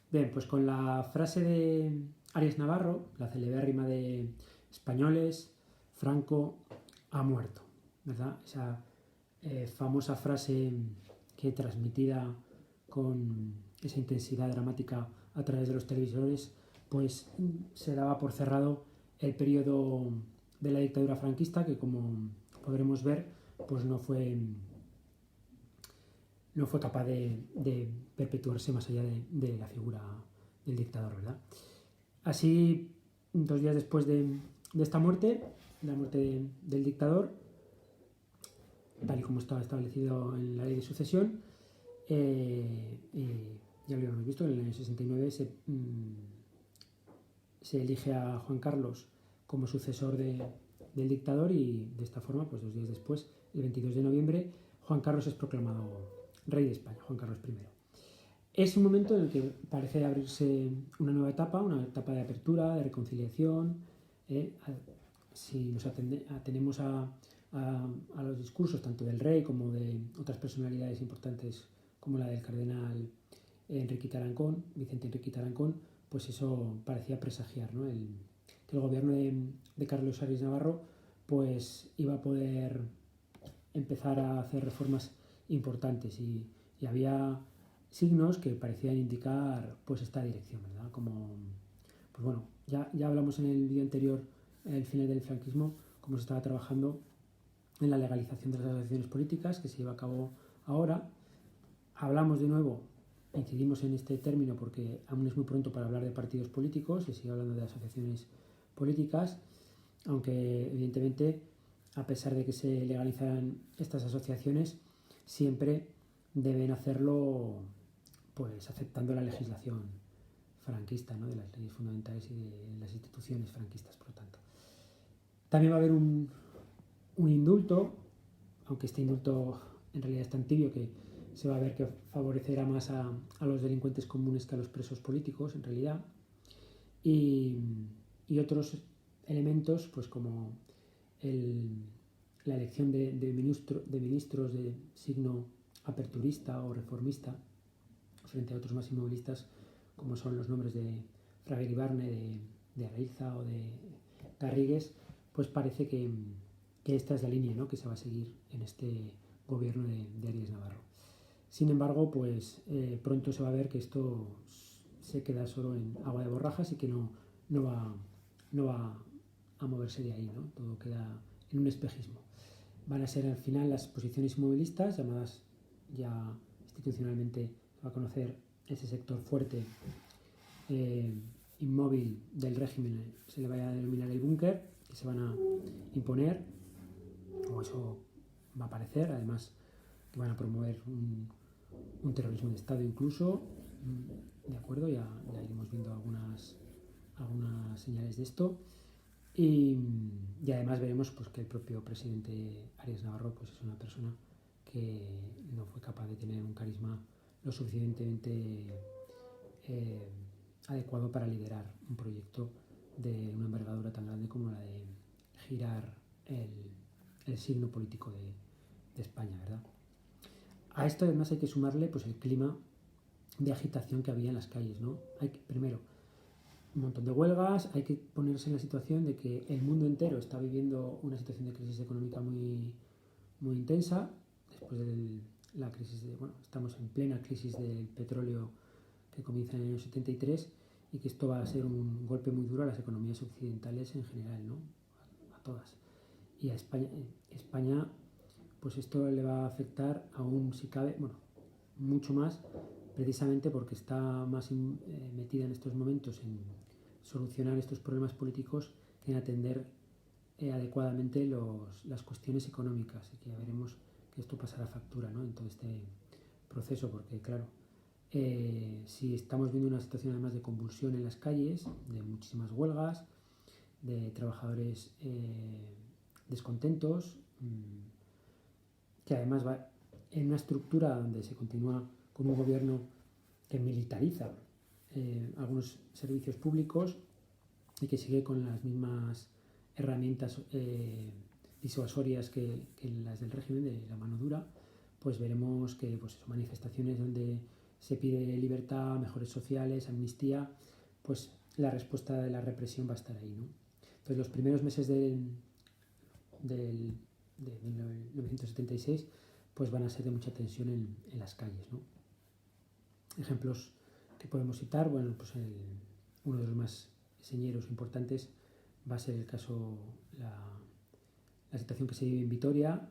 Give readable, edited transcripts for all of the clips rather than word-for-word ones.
Bien, pues con la frase de Arias Navarro, la celebérrima de españoles, Franco ha muerto, ¿verdad? Esa famosa frase que transmitida con esa intensidad dramática a través de los televisores, pues se daba por cerrado el periodo de la dictadura franquista, que como podremos ver, pues no fue capaz de perpetuarse más allá de la figura del dictador, ¿verdad? Así, 2 días después de esta muerte, la muerte del dictador, tal y como estaba establecido en la ley de sucesión, ya lo habíamos visto, en el año 69 se elige a Juan Carlos como sucesor del dictador, y de esta forma, pues 2 días después, el 22 de noviembre, Juan Carlos es proclamado rey de España, Juan Carlos I. Es un momento en el que parece abrirse una nueva etapa, una etapa de apertura, de reconciliación. Si nos atenemos a los discursos tanto del rey como de otras personalidades importantes como la del cardenal Vicente Enrique Tarancón, pues eso parecía presagiar, ¿no? Que el gobierno de Carlos Arias Navarro pues iba a poder empezar a hacer reformas importantes, y había signos que parecían indicar pues esta dirección, ¿verdad? Como, pues bueno, ya hablamos en el vídeo anterior, el final del franquismo, cómo se estaba trabajando en la legalización de las asociaciones políticas que se lleva a cabo ahora. Hablamos de nuevo, incidimos en este término porque aún es muy pronto para hablar de partidos políticos, se sigue hablando de asociaciones políticas, aunque evidentemente, a pesar de que se legalizan estas asociaciones, siempre deben hacerlo pues aceptando la legislación franquista, ¿no? De las leyes fundamentales y de las instituciones franquistas, por lo tanto. También va a haber un indulto, aunque este indulto en realidad es tan tibio que se va a ver que favorecerá más a los delincuentes comunes que a los presos políticos, en realidad. Y otros elementos, pues como la elección de ministros de signo aperturista o reformista, frente a otros más inmovilistas, como son los nombres de Fraga Iribarne, de Araiza o de Garrigues, pues parece que esta es la línea, ¿no?, que se va a seguir en este gobierno de Arias Navarro. Sin embargo, pues pronto se va a ver que esto se queda solo en agua de borrajas y que no va a moverse de ahí, ¿no? Todo queda en un espejismo. Van a ser al final las posiciones inmovilistas, llamadas ya institucionalmente, va a conocer ese sector fuerte inmóvil del régimen, se le va a denominar el búnker, que se van a imponer, o eso va a parecer. Además, que van a promover un terrorismo de Estado incluso, de acuerdo, ya iremos viendo algunas señales de esto. Y además veremos pues que el propio presidente Arias Navarro pues es una persona que no fue capaz de tener un carisma lo suficientemente adecuado para liderar un proyecto de una envergadura tan grande como la de girar el signo político de España, ¿verdad? A esto además hay que sumarle pues el clima de agitación que había en las calles, ¿no? Primero, un montón de huelgas, hay que ponerse en la situación de que el mundo entero está viviendo una situación de crisis económica muy, muy intensa, después de la crisis estamos en plena crisis del petróleo que comienza en el año 73, y que esto va a ser un golpe muy duro a las economías occidentales en general, ¿no? A todas. Y a España, pues esto le va a afectar aún, si cabe, mucho más, precisamente porque está más metida en estos momentos en solucionar estos problemas políticos que en atender adecuadamente las cuestiones económicas, y que ya veremos que esto pasará factura, ¿no?, en todo este proceso, porque claro, si estamos viendo una situación además de convulsión en las calles, de muchísimas huelgas, de trabajadores descontentos, que además va en una estructura donde se continúa con un gobierno que militariza algunos servicios públicos y que sigue con las mismas herramientas disuasorias que las del régimen de la mano dura, pues veremos que pues manifestaciones donde se pide libertad, mejores sociales, amnistía, pues la respuesta de la represión va a estar ahí, ¿no? Entonces los primeros meses de 1976 pues van a ser de mucha tensión en las calles, ¿no? Ejemplos que podemos citar, bueno, pues uno de los más señeros importantes va a ser el caso, la situación que se vive en Vitoria,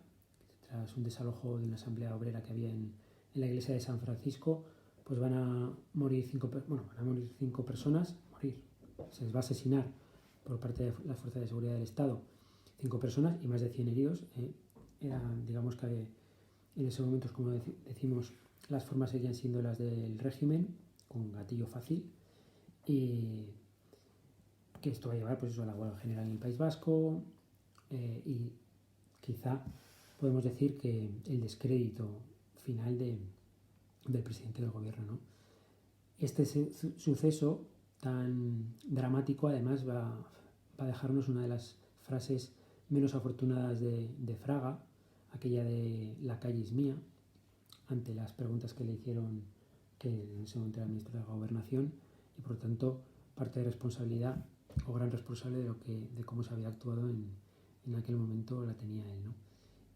tras un desalojo de una asamblea obrera que había en la iglesia de San Francisco, pues van a morir cinco personas, se les va a asesinar por parte de las fuerzas de seguridad del Estado 5 personas y más de 100 heridos. Digamos que en esos momentos, como decimos, las formas seguían siendo las del régimen, con gatillo fácil, y que esto va a llevar pues eso, a la huelga general en el País Vasco, y quizá podemos decir que el descrédito final del presidente del gobierno, ¿no? Este suceso tan dramático además va a dejarnos una de las frases menos afortunadas de Fraga, aquella de "la calle es mía", ante las preguntas que le hicieron, que en ese momento era ministro de la Gobernación, y por lo tanto parte de responsabilidad o gran responsable de cómo se había actuado en aquel momento la tenía él, ¿no?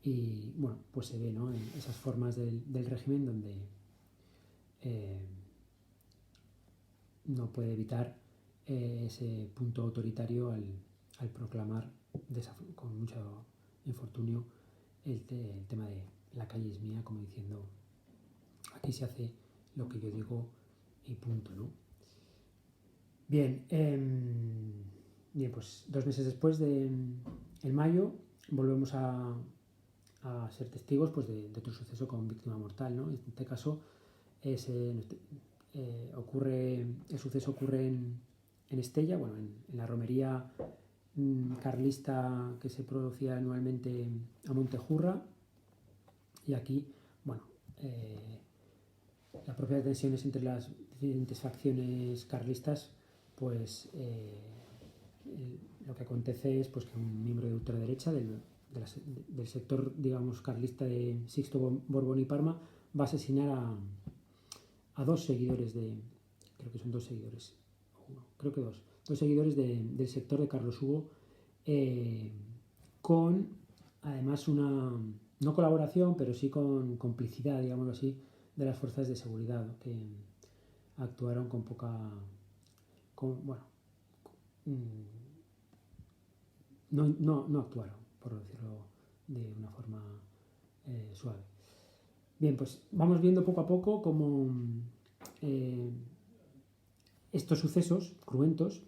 Y bueno, pues se ve, ¿no?, en esas formas del régimen donde no puede evitar ese punto autoritario al proclamar con mucho infortunio el tema de "la calle es mía", como diciendo aquí se hace lo que yo digo y punto, ¿no? Bien, pues 2 meses después, en mayo, volvemos a ser testigos pues, de otro suceso con víctima mortal, ¿no? En este caso el suceso ocurre en Estella, bueno, en la romería carlista que se producía anualmente a Montejurra, y aquí, bueno, las propias tensiones entre las diferentes facciones carlistas, pues lo que acontece es pues, que un miembro de ultraderecha del sector, digamos, carlista de Sixto Borbón y Parma va a asesinar a 2 seguidores creo que son 2 seguidores, dos seguidores del sector de Carlos Hugo, con además una no colaboración, pero sí con complicidad, digámoslo así, de las fuerzas de seguridad, ¿no?, que actuaron con poca... no actuaron, por decirlo de una forma suave. Bien, pues vamos viendo poco a poco cómo estos sucesos cruentos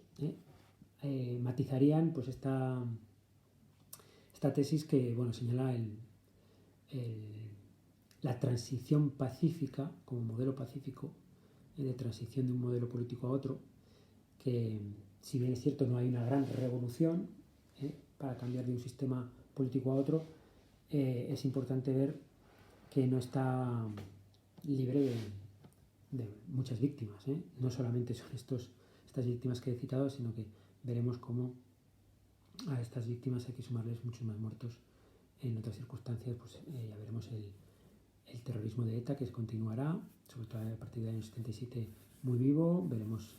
matizarían pues esta tesis que, bueno, señala la transición pacífica como modelo pacífico, de transición de un modelo político a otro, que si bien es cierto no hay una gran revolución para cambiar de un sistema político a otro, es importante ver que no está libre de muchas víctimas, ¿eh? No solamente son estas víctimas que he citado, sino que veremos cómo a estas víctimas hay que sumarles muchos más muertos en otras circunstancias. Pues ya veremos el terrorismo de ETA, que continuará, sobre todo a partir del año 77, muy vivo. Veremos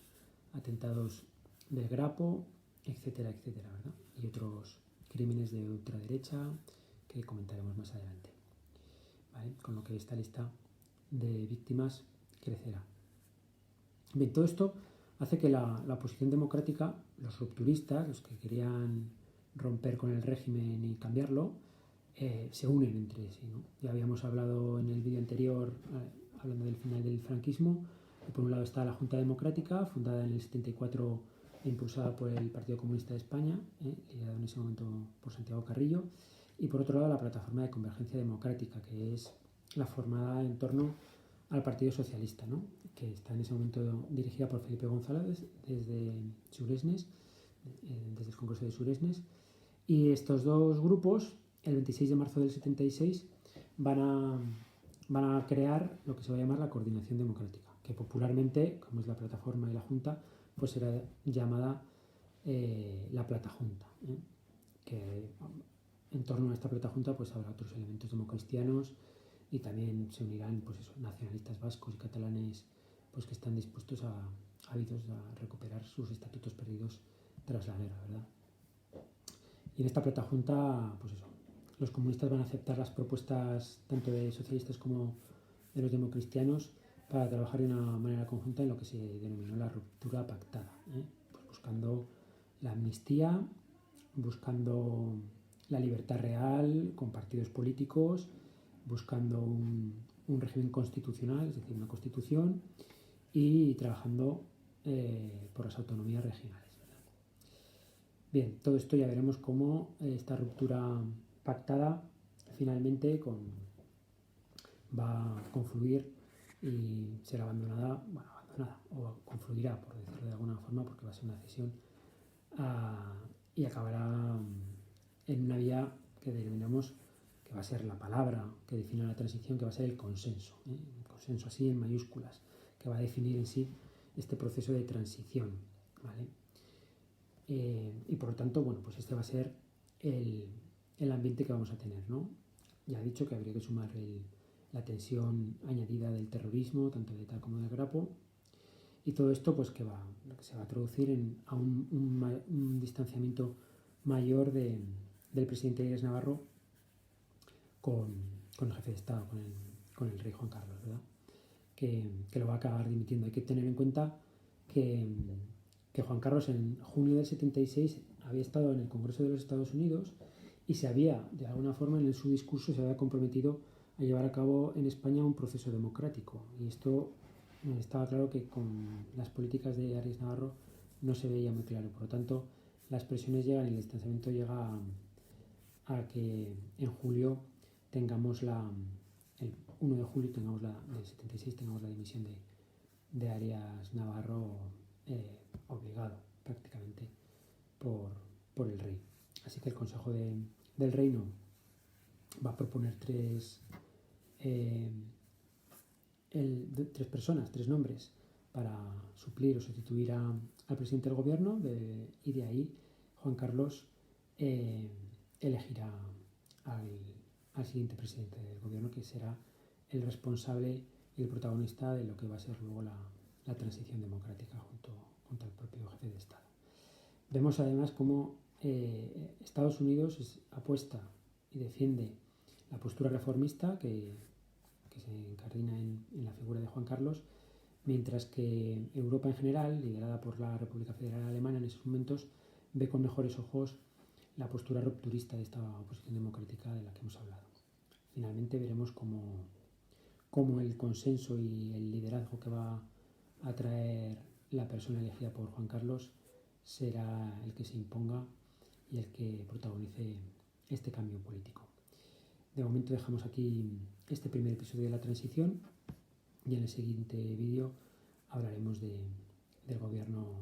atentados del Grapo, etcétera, etcétera, ¿verdad? Y otros crímenes de ultraderecha que comentaremos más adelante, ¿vale? Con lo que esta lista de víctimas crecerá. Bien, todo esto hace que la oposición democrática, los rupturistas, los que querían romper con el régimen y cambiarlo, se unen entre sí, ¿no? Ya habíamos hablado en el vídeo anterior, hablando del final del franquismo, que por un lado está la Junta Democrática, fundada en el 74 e impulsada por el Partido Comunista de España, liderado en ese momento por Santiago Carrillo, y por otro lado la Plataforma de Convergencia Democrática, que es la formada en torno al Partido Socialista, ¿no?, que está en ese momento dirigida por Felipe González desde Suresnes, desde el Congreso de Suresnes. Y estos dos grupos, el 26 de marzo del 76, van a crear lo que se va a llamar la Coordinación Democrática, que popularmente, como es la plataforma y la Junta, pues será llamada la Platajunta, que en torno a esta Platajunta pues habrá otros elementos democristianos y también se unirán pues eso, nacionalistas vascos y catalanes pues que están dispuestos ávidos a recuperar sus estatutos perdidos tras la guerra, ¿verdad? Y en esta plata junta, pues eso, los comunistas van a aceptar las propuestas tanto de socialistas como de los democristianos para trabajar de una manera conjunta en lo que se denominó la ruptura pactada, pues buscando la amnistía, buscando la libertad real con partidos políticos, buscando un régimen constitucional, es decir, una constitución, y trabajando por las autonomías regionales, ¿verdad? Bien, todo esto ya veremos cómo esta ruptura pactada finalmente va a confluir y será abandonada o confluirá, por decirlo de alguna forma, porque va a ser una cesión y acabará en una vía que denominamos que va a ser la palabra que define la transición, que va a ser el consenso, el consenso así en mayúsculas, que va a definir en sí este proceso de transición, ¿vale? Y por lo tanto, bueno, pues este va a ser el ambiente que vamos a tener, ¿no? Ya he dicho que habría que sumar la tensión añadida del terrorismo, tanto de ETA como de Grapo, y todo esto pues que se va a traducir a un distanciamiento mayor del presidente Arias Navarro con el jefe de Estado, con el rey Juan Carlos, ¿verdad? Que lo va a acabar dimitiendo. Hay que tener en cuenta que Juan Carlos en junio del 76 había estado en el Congreso de los Estados Unidos y se había, de alguna forma, en su discurso se había comprometido a llevar a cabo en España un proceso democrático. Y esto estaba claro que con las políticas de Arias Navarro no se veía muy claro. Por lo tanto, las presiones llegan y el distanciamiento llega a que en julio tengamos el 1 de julio del 76 tengamos la dimisión de Arias Navarro obligado prácticamente por el rey. Así que el Consejo del Reino va a proponer tres personas, tres nombres para suplir o sustituir al presidente del gobierno y de ahí Juan Carlos elegirá al siguiente presidente del gobierno, que será el responsable y el protagonista de lo que va a ser luego la transición democrática junto al propio jefe de Estado. Vemos además cómo Estados Unidos apuesta y defiende la postura reformista que se incardina en la figura de Juan Carlos, mientras que Europa en general, liderada por la República Federal Alemana en esos momentos, ve con mejores ojos la postura rupturista de esta oposición democrática de la que hemos hablado. Finalmente veremos cómo el consenso y el liderazgo que va a traer la persona elegida por Juan Carlos será el que se imponga y el que protagonice este cambio político. De momento dejamos aquí este primer episodio de la transición y en el siguiente vídeo hablaremos del gobierno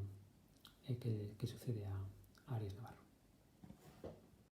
que sucede a Arias Navarro.